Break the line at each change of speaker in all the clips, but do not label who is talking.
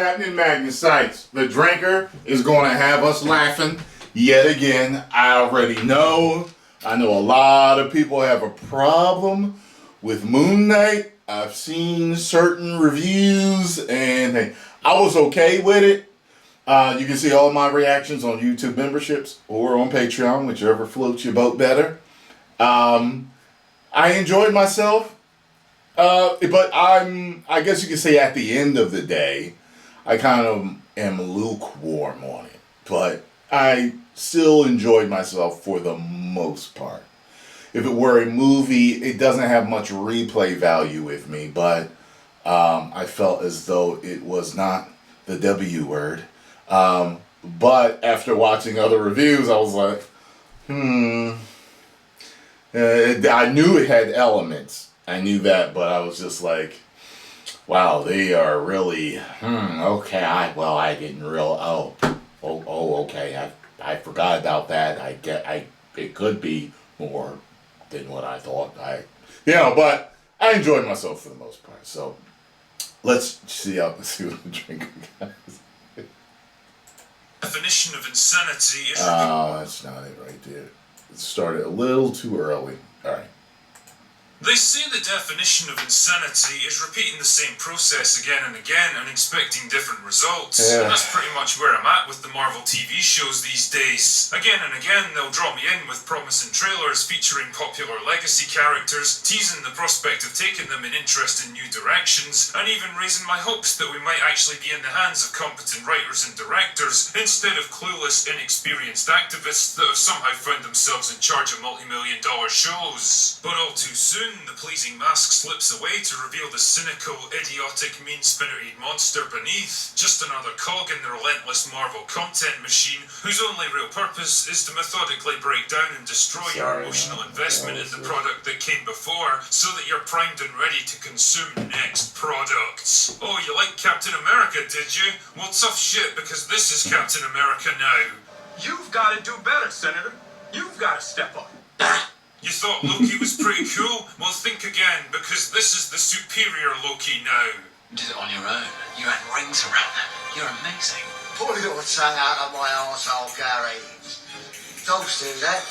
happening, Magnus sites? The drinker is going to have us laughing yet again. I already know. I know a lot of people have a problem with Moon Knight. I've seen certain reviews, and hey, I was okay with it. You can see all my reactions on YouTube memberships or on Patreon, whichever floats your boat better. I enjoyed myself. But I guess you could say at the end of the day, I kind of am lukewarm on it. But I still enjoyed myself for the most part. If it were a movie, it doesn't have much replay value with me, but I felt as though it was not the W word. But after watching other reviews, I was like, I knew it had elements. I knew that, but I was just like, wow, they are really, okay, I didn't okay, I forgot about that. It could be more than what I thought. But I enjoyed myself for the most part. So let's see what the drinker guys.
Definition of insanity is...
that's not it right there. It started a little too early. All right.
They say the definition of insanity is repeating the same process again and again and expecting different results.
Yeah.
And that's pretty much where I'm at with the Marvel TV shows these days. Again and again, they'll draw me in with promising trailers featuring popular legacy characters, teasing the prospect of taking them in interesting new directions, and even raising my hopes that we might actually be in the hands of competent writers and directors, instead of clueless, inexperienced activists that have somehow found themselves in charge of multi-million-dollar shows. But all too soon, the pleasing mask slips away to reveal the cynical, idiotic, mean-spirited monster beneath. Just another cog in the relentless Marvel content machine, whose only real purpose is to methodically break down and destroy your emotional investment in the product that came before, so that you're primed and ready to consume next products. Oh, you like Captain America, did you? Well, tough shit, because this is Captain America now.
You've got to do better, Senator. You've got to step up.
You thought Loki was pretty cool? Well, think again, because this is the superior Loki now.
You did it on your own. You had rings around them. You're amazing.
Pull your tongue out of my arsehole, Gary. Dogs do that.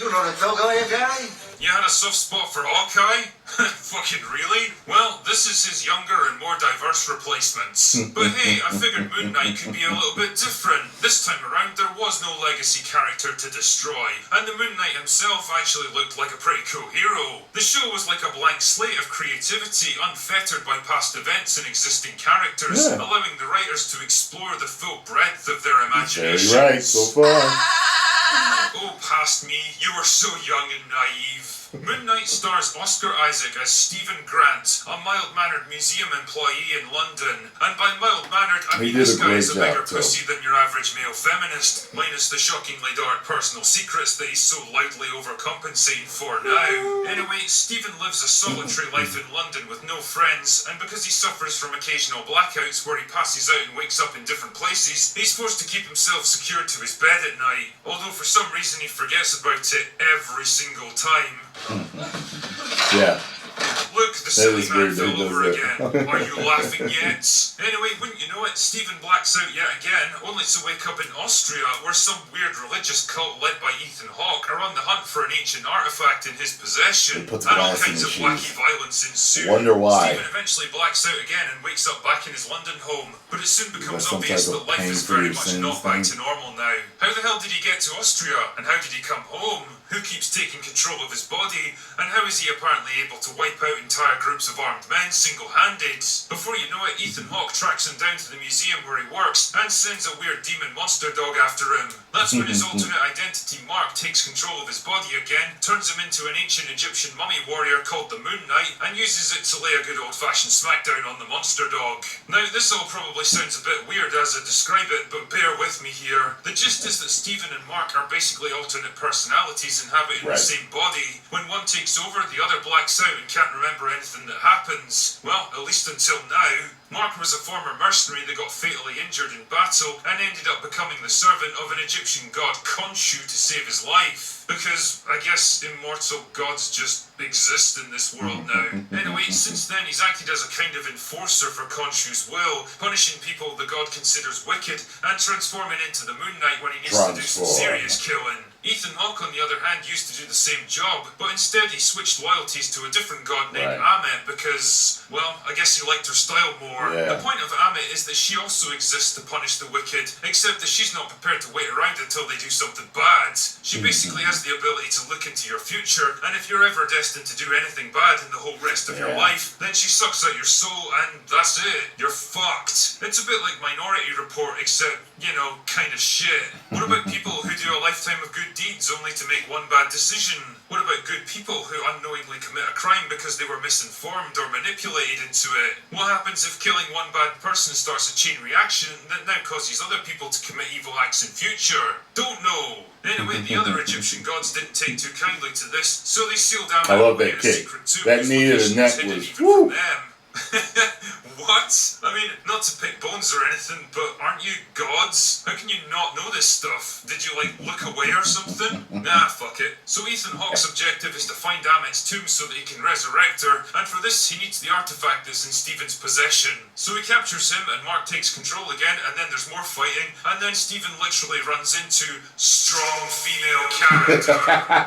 You're not a dog, are you, Gary?
You had a soft spot for Hawkeye? Fucking really? Well, this is his younger and more diverse replacements. But hey, I figured Moon Knight could be a little bit different. This time around, there was no legacy character to destroy, and the Moon Knight himself actually looked like a pretty cool hero. The show was like a blank slate of creativity, unfettered by past events and existing characters, allowing the writers to explore the full breadth of their imaginations.
Very right, so far.
Oh, past me, you were so young and naive. Moon Knight stars Oscar Isaac as Stephen Grant, a mild-mannered museum employee in London. And by mild-mannered, I mean this guy is a bigger pussy than your average male feminist, minus the shockingly dark personal secrets that he's so loudly overcompensating for now. Anyway, Stephen lives a solitary life in London with no friends, and because he suffers from occasional blackouts where he passes out and wakes up in different places, he's forced to keep himself secured to his bed at night, although for some reason he forgets about it every single time.
Yeah.
Look, the silly man fell over again. Are you laughing yet? Anyway, wouldn't you know it, Stephen blacks out yet again, only to wake up in Austria, where some weird religious cult led by Ethan Hawke are on the hunt for an ancient artifact in his possession, and all kinds of wacky violence ensue.
Wonder why.
Stephen eventually blacks out again and wakes up back in his London home, but it soon becomes obvious that life is very much not back to normal now. How the hell did he get to Austria, and how did he come home? Who keeps taking control of his body, and how is he apparently able to wipe out entire groups of armed men single-handed? Before you know it, Ethan Hawke tracks him down to the museum where he works and sends a weird demon monster dog after him. That's when his alternate identity Mark takes control of his body again, turns him into an ancient Egyptian mummy warrior called the Moon Knight, and uses it to lay a good old-fashioned smackdown on the monster dog. Now, this all probably sounds a bit weird as I describe it, but bear with me here. The gist is that Stephen and Mark are basically alternate personalities inhabiting the same body. When one takes over, the other blacks out and can't remember anything that happens. Well, at least until now. Mark was a former mercenary that got fatally injured in battle and ended up becoming the servant of an Egyptian god Khonshu to save his life. Because, I guess, immortal gods just exist in this world now. Anyway, since then he's acted as a kind of enforcer for Khonshu's will, punishing people the god considers wicked and transforming into the Moon Knight when he needs to do some serious killing. Ethan Hawke, on the other hand, used to do the same job, but instead he switched loyalties to a different god named Ammit because, well, I guess he liked her style more.
Yeah.
The point of Ammit is that she also exists to punish the wicked, except that she's not prepared to wait around until they do something bad. She basically has the ability to look into your future, and if you're ever destined to do anything bad in the whole rest of your life, then she sucks out your soul and that's it. You're fucked. It's a bit like Minority Report, except, you know, kind of shit. What about people who do a lifetime of good deeds only to make one bad decision? What about good people who unknowingly commit a crime because they were misinformed or manipulated into it? What happens if killing one bad person starts a chain reaction that now causes other people to commit evil acts in future? Don't know. Anyway, the other Egyptian gods didn't take too kindly to this, so they sealed down
I love
a
that kick.
secret tomb
That
whose
knee to the
location
neck
hidden
was
even from them. What? I mean, not to pick bones or anything, but aren't you gods? How can you not know this stuff? Did you, like, look away or something? Nah, fuck it. So Ethan Hawke's objective is to find Ammit's tomb so that he can resurrect her, and for this he needs the artifact that's in Stephen's possession. So he captures him, and Mark takes control again, and then there's more fighting, and then Stephen literally runs into strong female character.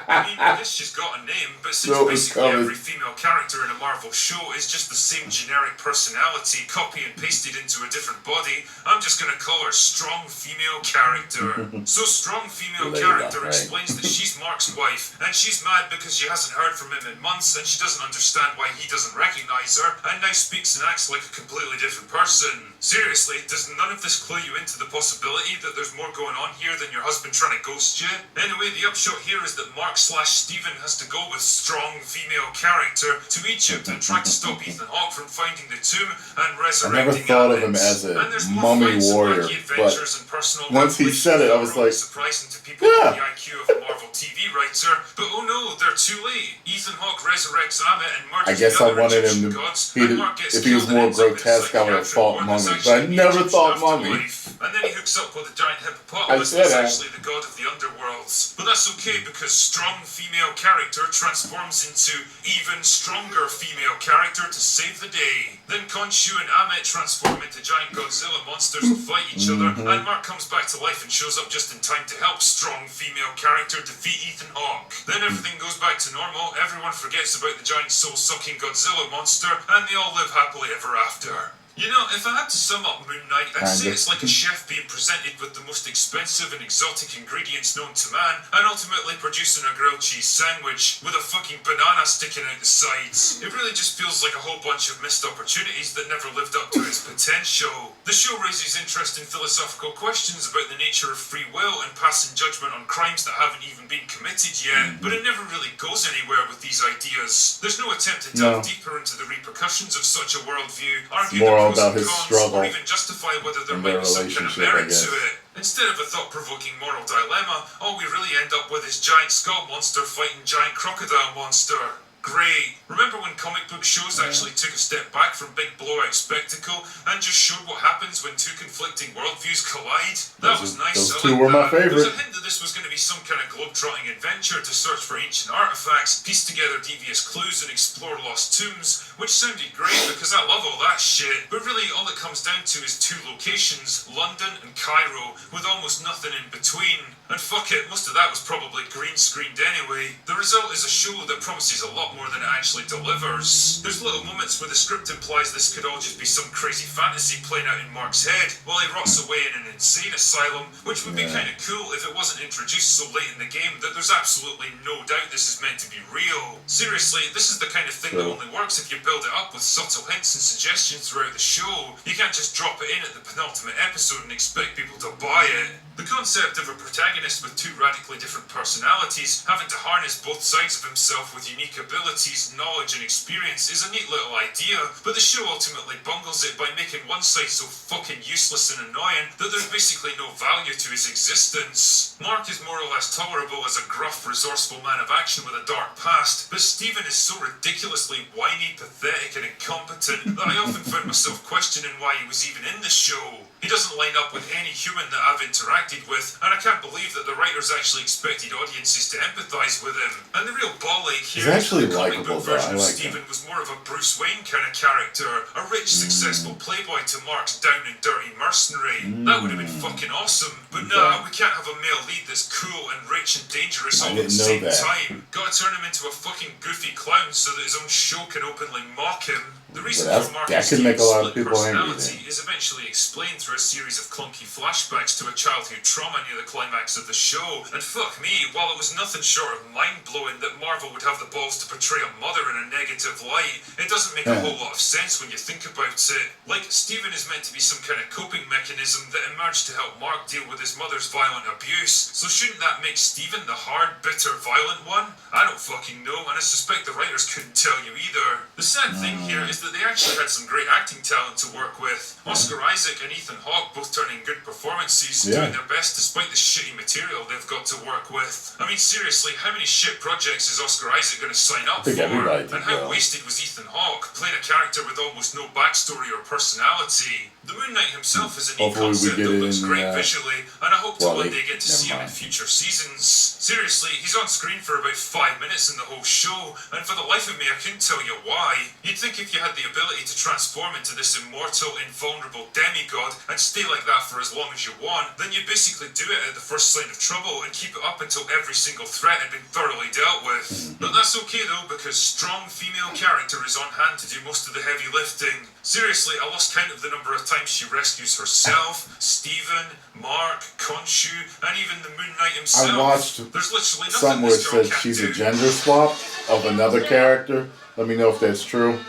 I mean, I guess she's got a name, but since basically every female character in a Marvel show is just the same generic personality copy and pasted into a different body, I'm just gonna call her strong female character. So strong female character explains that she's Mark's wife, and she's mad because she hasn't heard from him in months and she doesn't understand why he doesn't recognize her, and now speaks and acts like a completely different person. Seriously, does none of this clue you into the possibility that there's more going on here than your husband trying to ghost you? Anyway, the upshot here is that Mark/Stephen has to go with strong female character to Egypt and try to stop Ethan Hawke from finding the tomb and resurrecting
I never thought of him
Ammit.
as a
And there's more
mummy
fights and
warrior,
wacky
but
adventures and personal
once he
revelations
said it, I
that
was
are really
like,
surprising to people with the IQ of a Marvel TV writer. But oh no, they're too late. Ethan Hawke resurrects Ammit and murders
I guess
the
I
other
wanted
Egyptian
him to.
gods, and Mark gets
If he was
killed and
more
ends up in a
grotesque, I would have
psychiatric
thought
ward
mummy,
that's
but I
actually
never
Egyptian
thought mummy.
afterlife. And then he hooks up with a giant
I
hippopotamus
said
that's
that.
actually the god of the underworlds. But that's okay because strong female character transforms into even stronger female character to save the day. Then Khonshu and Ammit transform into giant Godzilla monsters and fight each other, and Mark comes back to life and shows up just in time to help strong female character defeat Ethan Hawke. Then everything goes back to normal, everyone forgets about the giant soul-sucking Godzilla monster, and they all live happily ever after. You know, if I had to sum up Moon Knight, I'd say it's like a chef being presented with the most expensive and exotic ingredients known to man, and ultimately producing a grilled cheese sandwich with a fucking banana sticking out the sides. It really just feels like a whole bunch of missed opportunities that never lived up to its potential. The show raises interesting philosophical questions about the nature of free will and passing judgment on crimes that haven't even been committed yet, but it never really goes anywhere with these ideas. There's no attempt to delve deeper into the repercussions of such a worldview, argue the
About his
cons,
struggle
or even justify whether there might be some kind of merit to it. Instead of a thought-provoking moral dilemma, all we really end up with is giant skull monster fighting giant crocodile monster. Great. Remember when comic book shows actually took a step back from big blowout spectacle and just showed what happens when two conflicting worldviews collide? That was nice.
Those two were my
There was
favorite.
a hint that this was going to be some kind of globe-trotting adventure to search for ancient artifacts, piece together devious clues and explore lost tombs, which sounded great because I love all that shit. But really all it comes down to is two locations, London and Cairo, with almost nothing in between. And fuck it, most of that was probably green screened anyway. The result is a show that promises a lot more than it actually delivers. There's little moments where the script implies this could all just be some crazy fantasy playing out in Mark's head while he rots away in an insane asylum, which would be kind of cool if it wasn't introduced so late in the game that there's absolutely no doubt this is meant to be real. Seriously, this is the kind of thing that only works if you build it up with subtle hints and suggestions throughout the show. You can't just drop it in at the penultimate episode and expect people to buy it. The concept of a protagonist with two radically different personalities having to harness both sides of himself with unique abilities, knowledge and experience is a neat little idea, but the show ultimately bungles it by making one side so fucking useless and annoying that there's basically no value to his existence. Mark is more or less tolerable as a gruff, resourceful man of action with a dark past, but Stephen is so ridiculously whiny, pathetic and incompetent that I often found myself questioning why he was even in the show. He doesn't line up with any human that I've interacted with, and I can't believe that the writers actually expected audiences to empathise with him. And the real ball ache here is that the comic book version of Stephen was more of a Bruce Wayne kind of character, a rich, successful playboy to Mark's down and dirty mercenary. That would have been fucking awesome. But nah, we can't have a male lead that's cool and rich and dangerous all at the same time. Gotta turn him into a fucking goofy clown so that his own show can openly mock him. The reason for Mark and Steve's split personality is eventually explained through a series of clunky flashbacks to a childhood trauma near the climax of the show. And fuck me, while it was nothing short of mind-blowing that Marvel would have the balls to portray a mother in a negative light, it doesn't make a whole lot of sense when you think about it. Like, Steven is meant to be some kind of coping mechanism that emerged to help Mark deal with his mother's violent abuse, so shouldn't that make Steven the hard, bitter, violent one? I don't fucking know, and I suspect the writers couldn't tell you either. The sad thing here is that they actually had some great acting talent to work with. Oscar Isaac and Ethan Hawke both turning good performances, doing their best despite the shitty material they've got to work with. I mean, seriously, how many shit projects is Oscar Isaac going to sign up for? And how wasted was Ethan Hawke, playing a character with almost no backstory or personality? The Moon Knight himself is a neat concept that looks great visually, and I hope to one day get to see him in future seasons. Seriously, he's on screen for about 5 minutes in the whole show, and for the life of me I couldn't tell you why. You'd think if you had the ability to transform into this immortal, invulnerable demigod and stay like that for as long as you want, then you'd basically do it at the first sign of trouble and keep it up until every single threat had been thoroughly dealt with. But that's okay though, because strong female character is on hand to do most of the heavy lifting. Seriously, I lost count of the number of times she rescues herself, Stephen, Mark, Khonshu, and even the Moon Knight himself.
I watched
There's literally nothing
somewhere it
this girl
said
can't
she's
do.
a gender swap of another character. Let me know if that's true.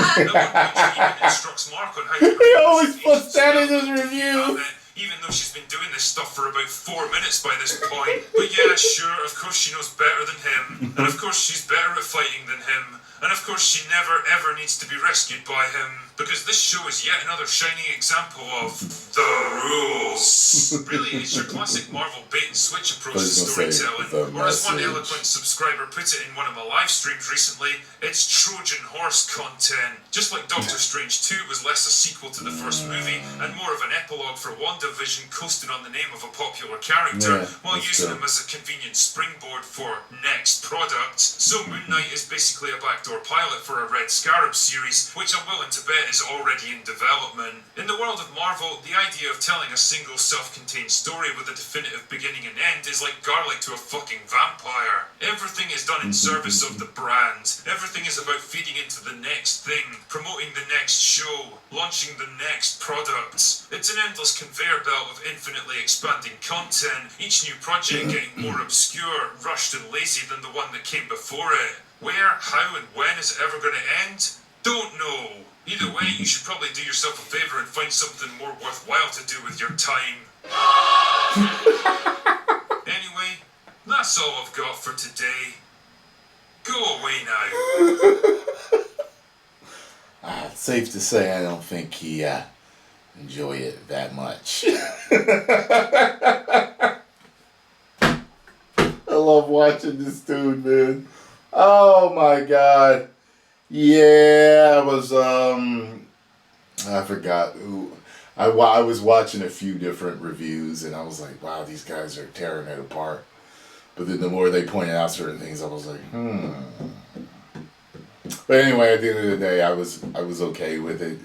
At one point, she even instructs Mark on how to
He always puts that in his review.
Even though she's been doing this stuff for about 4 minutes by this point. But yeah, sure, of course she knows better than him. And of course she's better at fighting than him. And of course she never ever needs to be rescued by him. Because this show is yet another shining example of the rules. Really, it's your classic Marvel bait and switch approach to storytelling. Or as one eloquent subscriber put it in one of my live streams recently, it's Trojan horse content. Just like Doctor Strange 2 was less a sequel to the first movie and more of an epilogue for WandaVision coasting on the name of a popular character while using him as a convenient springboard for next product. So Moon Knight is basically a backdoor pilot for a Red Scarab series, which I'm willing to bet is already in development. In the world of Marvel, the idea of telling a single self-contained story with a definitive beginning and end is like garlic to a fucking vampire. Everything is done in service of the brand. Everything is about feeding into the next thing, promoting the next show, launching the next product. It's an endless conveyor belt of infinitely expanding content, each new project getting more obscure, rushed and lazy than the one that came before it. Where, how, and when is it ever going to end? Don't know. Either way, you should probably do yourself a favor and find something more worthwhile to do with your time. Anyway, that's all I've got for today. Go away now.
It's safe to say I don't think he enjoy it that much. I love watching this dude, man. Oh my god. Yeah, I was I forgot who I was watching a few different reviews and I was like, wow, these guys are tearing it apart. But then the more they pointed out certain things, I was like, But anyway, at the end of the day, I was okay with it.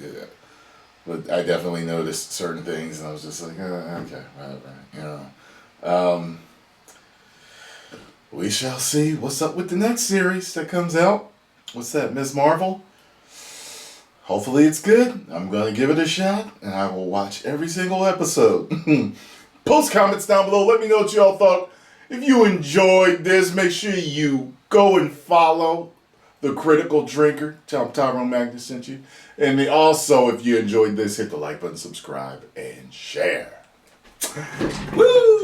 But I definitely noticed certain things and I was just like, okay, whatever, you know. We shall see what's up with the next series that comes out. What's that, Ms. Marvel? Hopefully it's good. I'm going to give it a shot, and I will watch every single episode. Post comments down below. Let me know what y'all thought. If you enjoyed this, make sure you go and follow The Critical Drinker. Tell him Tyrone Magnus sent you. And also, if you enjoyed this, hit the like button, subscribe, and share. Woo!